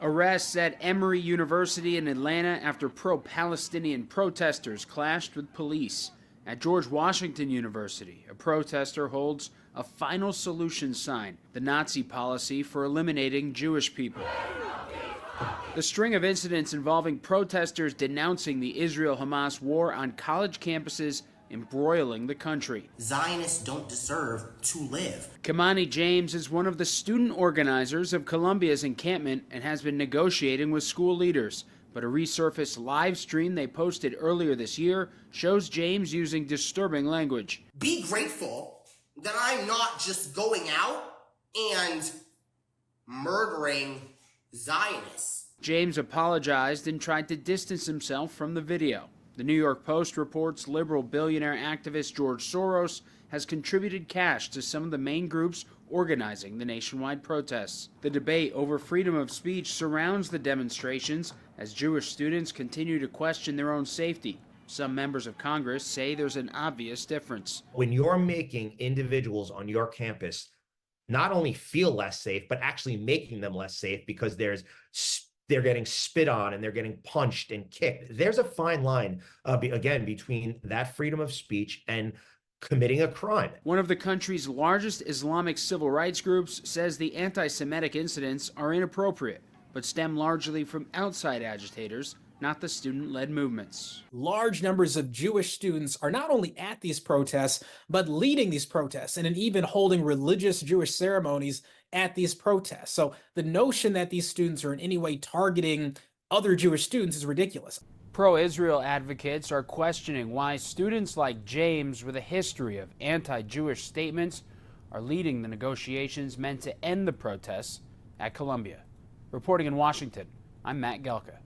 Arrests at Emory University in Atlanta after pro-Palestinian protesters clashed with police. At George Washington University, a protester holds a final solution sign, the Nazi policy for eliminating Jewish people. The string of incidents involving protesters denouncing the Israel-Hamas war on college campuses embroiling the country. Zionists don't deserve to live. Kamani James is one of the student organizers of Columbia's encampment and has been negotiating with school leaders. But a resurfaced live stream they posted earlier this year shows James using disturbing language. Be grateful that I'm not just going out and murdering Zionists. James apologized and tried to distance himself from the video. The New York Post reports liberal billionaire activist George Soros has contributed cash to some of the main groups organizing the nationwide protests. The debate over freedom of speech surrounds the demonstrations as Jewish students continue to question their own safety. Some members of Congress say there's an obvious difference. When you're making individuals on your campus not only feel less safe, but actually making them less safe because they're getting spit on and they're getting punched and kicked. There's a fine line, again, between that freedom of speech and committing a crime. One of the country's largest Islamic civil rights groups says the anti-Semitic incidents are inappropriate, but stem largely from outside agitators, not the student-led movements. Large numbers of Jewish students are not only at these protests, but leading these protests and even holding religious Jewish ceremonies at these protests. So the notion that these students are in any way targeting other Jewish students is ridiculous. Pro-Israel advocates are questioning why students like James with a history of anti-Jewish statements are leading the negotiations meant to end the protests at Columbia. Reporting in Washington, I'm Matt Gelka.